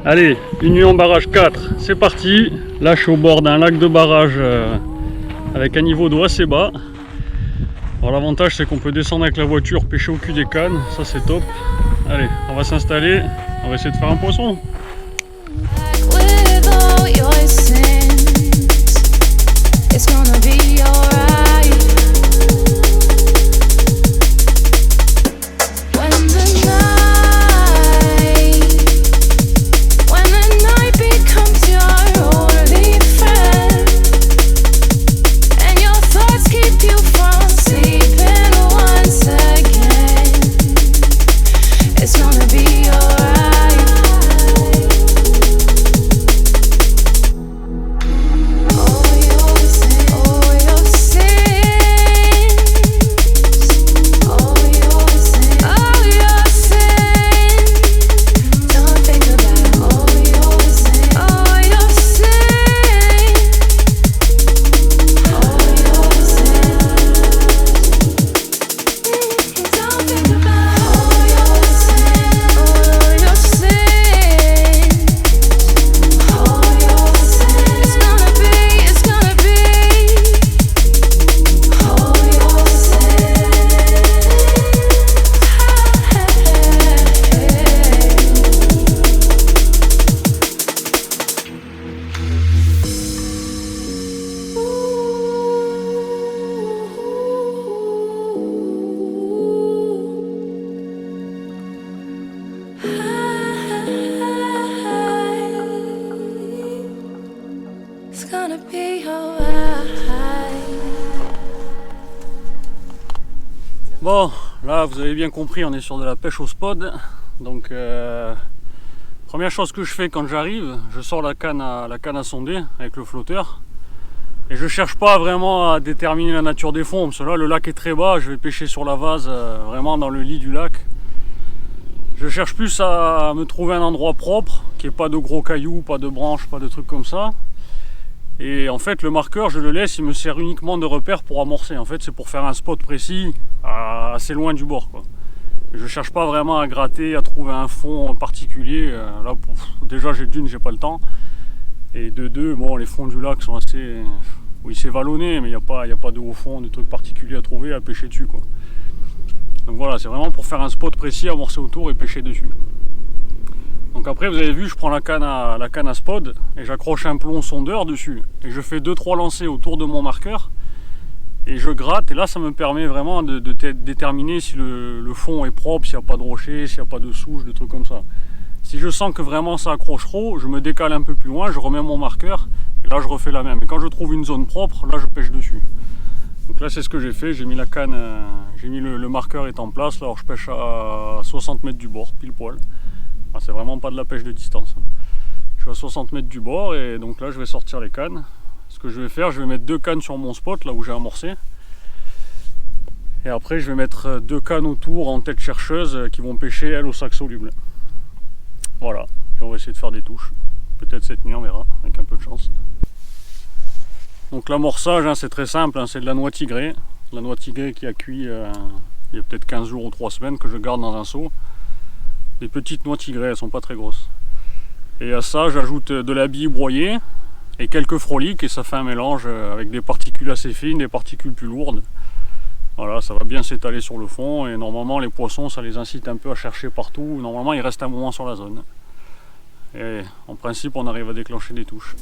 Allez, Union barrage 4, c'est parti. Là je suis au bord d'un lac de barrage avec un niveau d'eau assez bas. Alors l'avantage c'est qu'on peut descendre avec la voiture, pêcher au cul des cannes, ça c'est top. Allez, on va s'installer, on va essayer de faire un poisson. Bon, là vous avez bien compris, on est sur de la pêche au spot. Donc première chose que je fais quand j'arrive, je sors la canne à sonder avec le flotteur. Et je cherche pas vraiment à déterminer la nature des fonds, parce que là le lac est très bas, je vais pêcher sur la vase, vraiment dans le lit du lac. Je cherche plus à me trouver un endroit propre, qui n'ait pas de gros cailloux, pas de branches, pas de trucs comme ça. Et en fait le marqueur je le laisse, il me sert uniquement de repère pour amorcer. En fait c'est pour faire un spot précis assez loin du bord, quoi. Je cherche pas vraiment à gratter, à trouver un fond particulier. Là déjà j'ai pas le temps. Et de deux, bon les fonds du lac sont assez... Oui c'est vallonné mais il n'y a pas de haut fond, de trucs particuliers à trouver, à pêcher dessus, quoi. Donc voilà, c'est vraiment pour faire un spot précis, amorcer autour et pêcher dessus. Donc après vous avez vu, je prends la canne à spot et j'accroche un plomb sondeur dessus et je fais 2-3 lancers autour de mon marqueur et je gratte, et là ça me permet vraiment de déterminer si le fond est propre, s'il n'y a pas de rocher, s'il n'y a pas de souche, de trucs comme ça. Si je sens que vraiment ça accroche trop, je me décale un peu plus loin, je remets mon marqueur et là je refais la même. Et quand je trouve une zone propre, là je pêche dessus. Donc là c'est ce que j'ai fait, j'ai mis la canne, j'ai mis le marqueur est en place, là alors je pêche à 60 mètres du bord, pile poil. C'est vraiment pas de la pêche de distance. Je suis à 60 mètres du bord et donc là je vais sortir les cannes. Ce que je vais faire, je vais mettre 2 cannes sur mon spot là où j'ai amorcé. Et après je vais mettre 2 cannes autour en tête chercheuse qui vont pêcher elles au sac soluble. Voilà, puis on va essayer de faire des touches. Peut-être cette nuit on verra, avec un peu de chance. Donc l'amorçage c'est très simple, c'est de la noix tigrée. La noix tigrée qui a cuit il y a peut-être 15 jours ou 3 semaines, que je garde dans un seau. Des petites noix tigrées, elles sont pas très grosses. Et à ça j'ajoute de la bille broyée et quelques froliques et ça fait un mélange avec des particules assez fines, des particules plus lourdes. Voilà, ça va bien s'étaler sur le fond et normalement les poissons ça les incite un peu à chercher partout. Normalement ils restent un moment sur la zone. Et en principe on arrive à déclencher des touches.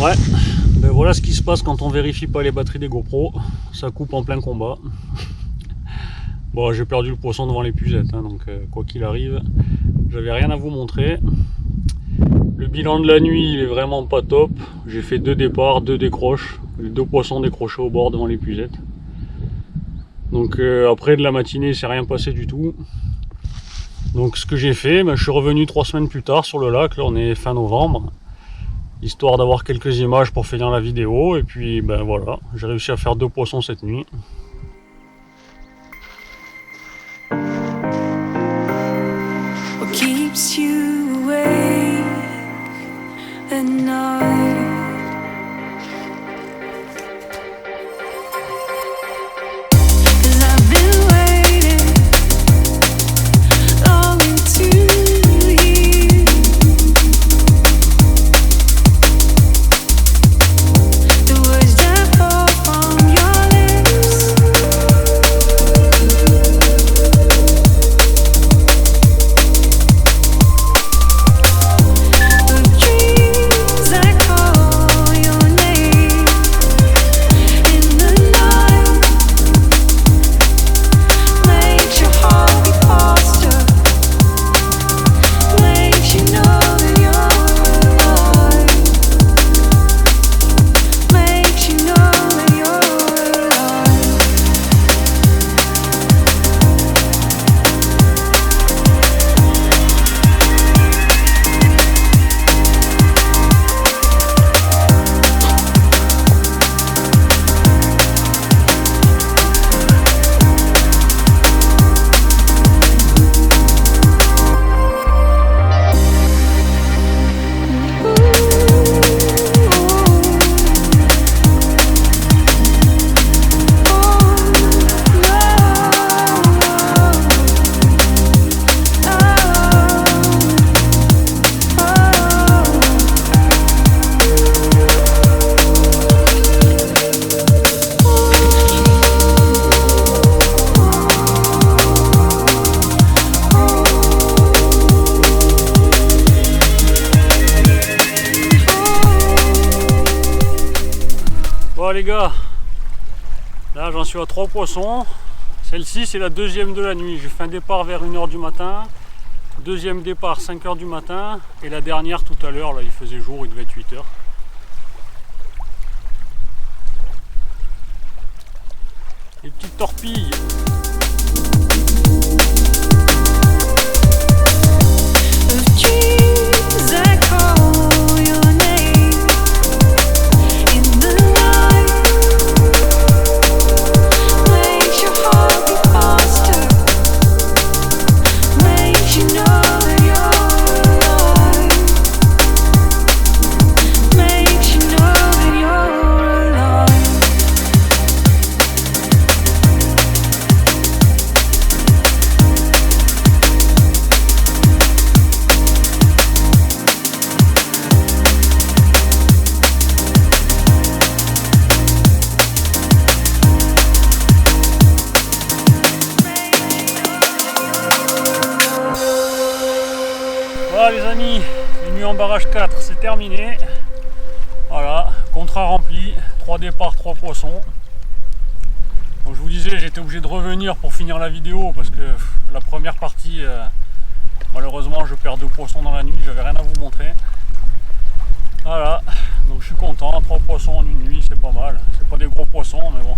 Ouais, ben voilà ce qui se passe quand on vérifie pas les batteries des GoPro, ça coupe en plein combat. Bon, j'ai perdu le poisson devant l'épuisette, hein, donc quoi qu'il arrive, j'avais rien à vous montrer. Le bilan de la nuit, il est vraiment pas top. J'ai fait 2 départs, 2 décroches, 2 poissons décrochés au bord devant l'épuisette. Donc après de la matinée, c'est rien passé du tout. Donc ce que j'ai fait, ben, je suis revenu 3 semaines plus tard sur le lac, là on est fin novembre, histoire d'avoir quelques images pour finir la vidéo, et puis ben voilà, j'ai réussi à faire 2 poissons cette nuit. What keeps you awake at night? Bon les gars, là j'en suis à 3 poissons. Celle-ci c'est la deuxième de la nuit. J'ai fait un départ vers 1h du matin, deuxième départ 5h du matin, et la dernière tout à l'heure, là il faisait jour, il devait être 8h. Les petites torpilles. Voilà les amis, une nuit en barrage 4, c'est terminé. Voilà, contrat rempli, 3 départs, 3 poissons. Donc je vous disais, j'étais obligé de revenir pour finir la vidéo parce que la première partie, malheureusement je perds 2 poissons dans la nuit, j'avais rien à vous montrer. Voilà, donc je suis content, 3 poissons en une nuit, c'est pas mal. C'est pas des gros poissons, mais bon,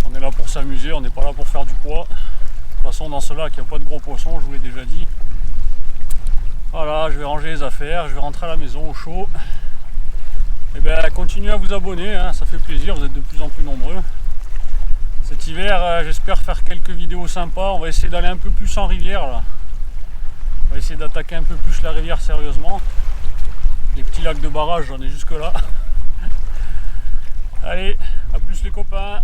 on est là pour s'amuser, on n'est pas là pour faire du poids. De toute façon, dans ce lac, il n'y a pas de gros poissons, je vous l'ai déjà dit. Voilà, je vais ranger les affaires, je vais rentrer à la maison au chaud. Et bien, continuez à vous abonner, hein, ça fait plaisir, vous êtes de plus en plus nombreux. Cet hiver, j'espère faire quelques vidéos sympas. On va essayer d'aller un peu plus en rivière là. On va essayer d'attaquer un peu plus la rivière sérieusement. Les petits lacs de barrage, j'en ai jusque là. Allez, à plus les copains.